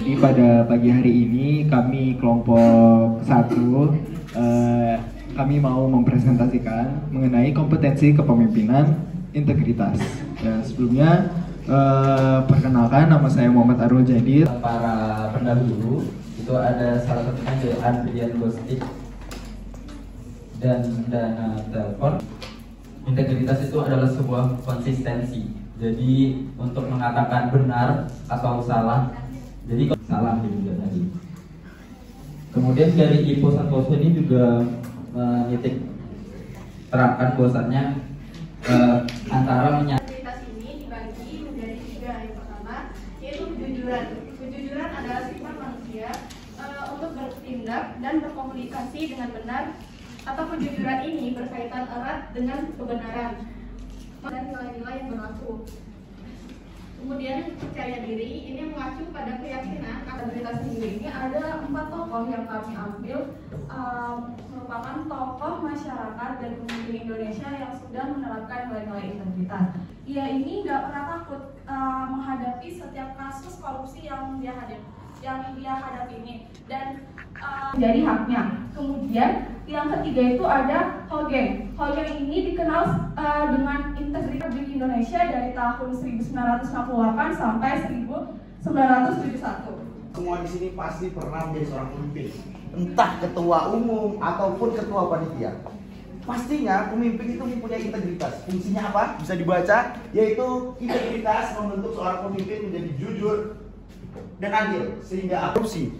Jadi pada pagi hari ini kami kelompok 1 kami mau mempresentasikan mengenai kompetensi kepemimpinan integritas. Ya, sebelumnya perkenalkan, nama saya Muhammad Arul Jadir. Para pendahulu itu ada salah satunya dari Adrian Gostik dan Dana Telpon. Integritas itu adalah sebuah konsistensi. Jadi untuk mengatakan benar atau salah, jadi salah juga tadi. Kemudian dari Ipo Santoso ini juga menitik terapkan bahwasannya antara Integritas ini dibagi menjadi 3. Yang pertama yaitu kejujuran. Kejujuran adalah sifat manusia untuk bertindak dan berkomunikasi dengan benar, atau kejujuran ini berkaitan erat dengan kebenaran dan nilai-nilai yang berlaku. Kemudian percaya diri ini mengacu pada keyakinan. Integritas sendiri ini ada 4 tokoh yang kami ambil, merupakan tokoh masyarakat dan pemimpin Indonesia yang sudah menerapkan nilai-nilai integritas. Ia ini nggak pernah takut menghadapi setiap kasus korupsi yang dia hadapi ini, dan jadi haknya. Kemudian yang ketiga itu ada Hogeng. Hogeng ini dikenal dengan integritas di Indonesia dari tahun 1968 sampai 1971. Semua di sini pasti pernah menjadi seorang pemimpin, entah ketua umum ataupun ketua panitia. Pastinya pemimpin itu mempunyai integritas. Fungsinya apa? Bisa dibaca, yaitu integritas membentuk seorang pemimpin menjadi jujur dan adil sehingga korupsi.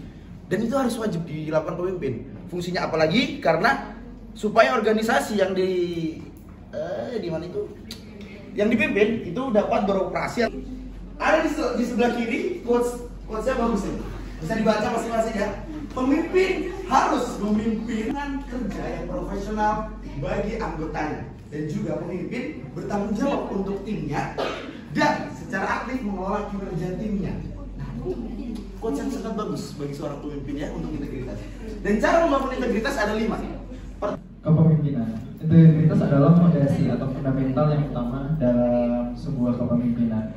Dan itu harus wajib dilakukan pemimpin. Fungsinya apalagi karena supaya organisasi yang di mana itu yang dipimpin itu dapat beroperasi. Ada di sebelah kiri quotes-nya bagus nih. Bisa dibaca masing-masing ya. Pemimpin harus memimpin dengan kerja yang profesional bagi anggotanya, dan juga pemimpin bertanggung jawab untuk timnya dan secara aktif mengelola kinerja timnya. Quotes yang sangat bagus bagi seorang pemimpin ya untuk integritas. Dan cara membangun integritas ada 5. Kepemimpinan. Integritas adalah fondasi atau fundamental yang utama dalam sebuah kepemimpinan.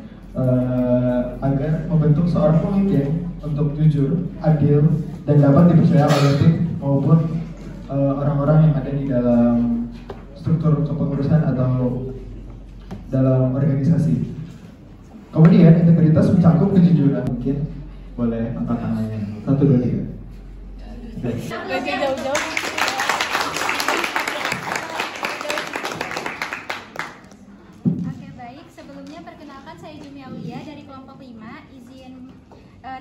Agar membentuk seorang pemimpin untuk jujur, adil, dan dapat dipercaya oleh tim maupun orang-orang yang ada di dalam struktur kepengurusan atau dalam organisasi. Kemudian integritas mencakup kejujuran. Mungkin boleh angkat tangannya. 1, 2, 3. Oke, jauh-jauh. Oke, baik. Sebelumnya perkenalkan, saya Jumi Aulia dari kelompok 5. Izin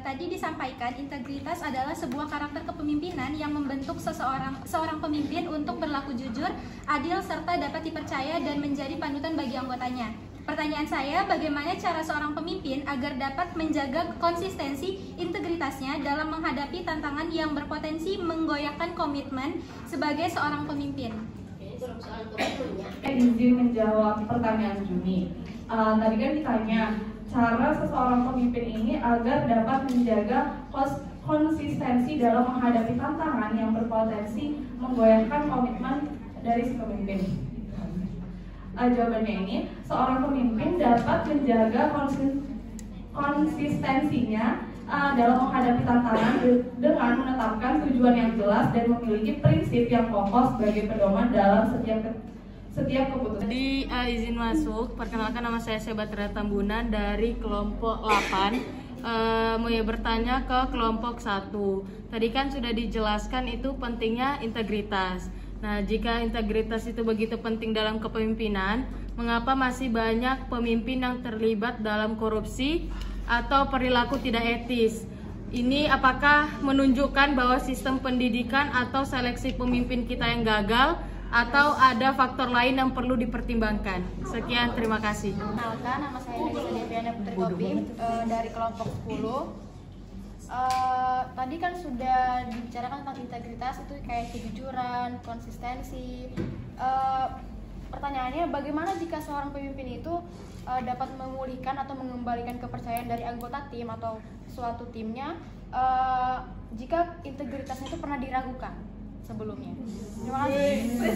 tadi disampaikan integritas adalah sebuah karakter kepemimpinan yang membentuk seorang pemimpin untuk berlaku jujur, adil, serta dapat dipercaya dan menjadi panutan bagi anggotanya. Pertanyaan saya, bagaimana cara seorang pemimpin agar dapat menjaga konsistensi integritasnya dalam menghadapi tantangan yang berpotensi menggoyahkan komitmen sebagai seorang pemimpin? Izin menjawab pertanyaan Juni. Tadi kan ditanya cara seseorang pemimpin ini agar dapat menjaga konsistensi dalam menghadapi tantangan yang berpotensi menggoyahkan komitmen dari si pemimpin. Jawabannya ini, seorang pemimpin dapat menjaga konsistensinya dalam menghadapi tantangan dengan menetapkan tujuan yang jelas dan memiliki prinsip yang kokoh sebagai pedoman dalam setiap keputusan. Jadi izin masuk, perkenalkan nama saya Sebatra Tambunan dari kelompok 8. Mau bertanya ke kelompok 1. Tadi kan sudah dijelaskan itu pentingnya integritas. Nah, jika integritas itu begitu penting dalam kepemimpinan, mengapa masih banyak pemimpin yang terlibat dalam korupsi atau perilaku tidak etis? Ini apakah menunjukkan bahwa sistem pendidikan atau seleksi pemimpin kita yang gagal, atau ada faktor lain yang perlu dipertimbangkan? Sekian, terima kasih. Perkenalkan, nama saya Nisa Deviana Putri Tobing dari kelompok 10. Tadi kan sudah dibicarakan tentang integritas, itu kayak kejujuran, konsistensi. Pertanyaannya, bagaimana jika seorang pemimpin itu dapat memulihkan atau mengembalikan kepercayaan dari anggota tim atau suatu timnya jika integritasnya itu pernah diragukan sebelumnya? Terima kasih.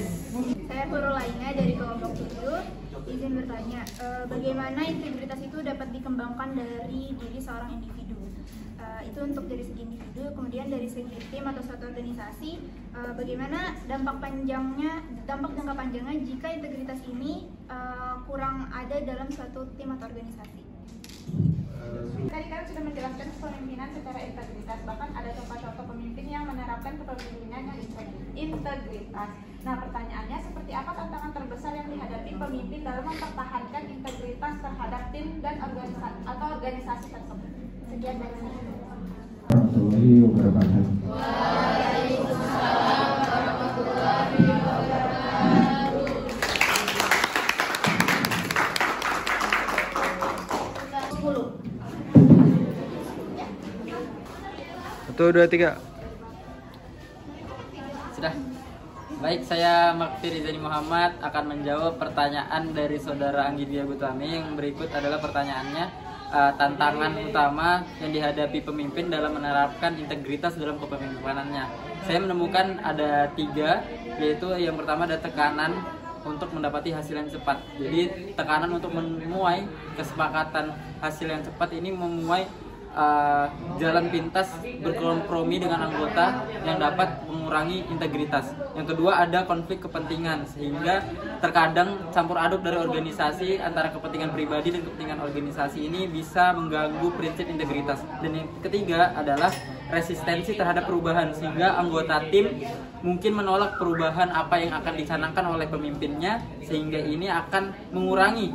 Saya Purul Lainnya dari kelompok 7. Izin bertanya, bagaimana integritas itu dapat dikembangkan dari diri seorang individu? Itu untuk dari segi individu. Kemudian dari segi tim atau suatu organisasi, bagaimana dampak jangka panjangnya jika integritas ini kurang ada dalam suatu tim atau organisasi. Tadi kan sudah menjelaskan kepemimpinan secara integritas, bahkan ada contoh-contoh pemimpin yang menerapkan kepemimpinan yang integritas. Nah, pertanyaannya seperti apa tantangan terbesar yang dihadapi pemimpin dalam mempertahankan integritas terhadap tim dan organisasi tersebut? Sekian dari saya. Warahmatullahi wabarakatuh. Satu, dua, tiga. Sudah. Baik, saya Makfir Rizani Muhammad akan menjawab pertanyaan dari saudara Anggidia Gutami. Yang berikut adalah pertanyaannya. Tantangan utama yang dihadapi pemimpin dalam menerapkan integritas dalam kepemimpinannya. Saya menemukan ada 3, yaitu yang pertama ada tekanan untuk mendapati hasil yang cepat. Jadi tekanan untuk menuai kesepakatan hasil yang cepat ini memuai jalan pintas berkompromi dengan anggota yang dapat mengurangi integritas. Yang kedua ada konflik kepentingan, sehingga terkadang campur aduk dari organisasi antara kepentingan pribadi dan kepentingan organisasi ini bisa mengganggu prinsip integritas. Dan yang ketiga adalah resistensi terhadap perubahan, sehingga anggota tim mungkin menolak perubahan apa yang akan dicanangkan oleh pemimpinnya, sehingga ini akan mengurangi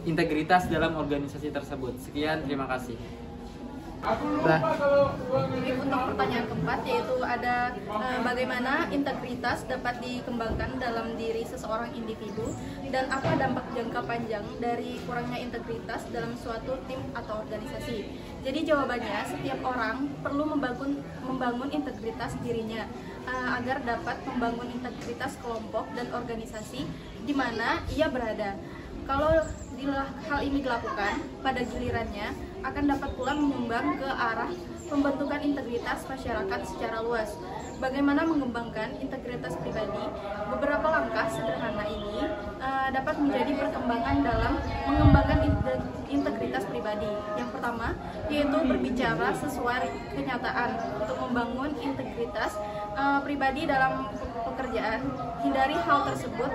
integritas dalam organisasi tersebut. Sekian, terima kasih. Untuk pertanyaan keempat, yaitu ada bagaimana integritas dapat dikembangkan dalam diri seseorang individu dan apa dampak jangka panjang dari kurangnya integritas dalam suatu tim atau organisasi. Jadi jawabannya, setiap orang perlu membangun integritas dirinya agar dapat membangun integritas kelompok dan organisasi di mana ia berada. Kalau hal ini dilakukan, pada gilirannya akan dapat pula menyumbang ke arah pembentukan integritas masyarakat secara luas. Bagaimana mengembangkan integritas pribadi? Beberapa langkah sederhana ini dapat menjadi perkembangan dalam mengembangkan integritas pribadi. Yang pertama, yaitu berbicara sesuai kenyataan untuk membangun integritas pribadi dalam pekerjaan. Hindari hal tersebut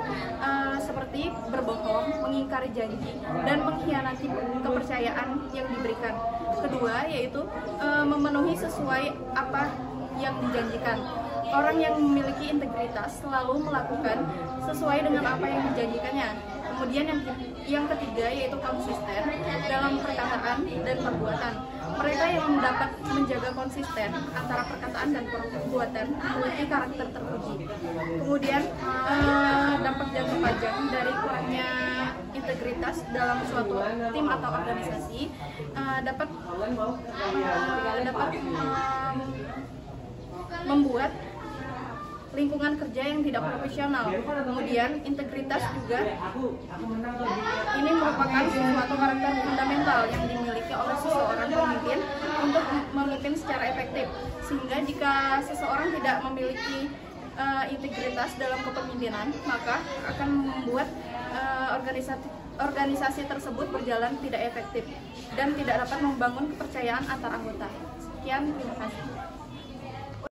seperti berbohong, mengingkari janji, dan mengkhianati kepercayaan yang diberikan. Kedua, yaitu memenuhi sesuai apa yang dijanjikan. Orang yang memiliki integritas selalu melakukan sesuai dengan apa yang dijanjikannya. Kemudian yang ketiga, yaitu konsisten dalam perkataan dan perbuatan. Mereka yang dapat menjaga konsisten antara perkataan dan perbuatan memiliki karakter terpuji. Kemudian dampak jangka panjang dari kurangnya integritas dalam suatu tim atau organisasi dapat membuat lingkungan kerja yang tidak profesional. Kemudian integritas juga ini merupakan suatu karakter fundamental yang dimiliki oleh seseorang pemimpin untuk memimpin secara efektif. Sehingga jika seseorang tidak memiliki integritas dalam kepemimpinan, maka akan membuat organisasi tersebut berjalan tidak efektif dan tidak dapat membangun kepercayaan antar anggota. Sekian, terima kasih.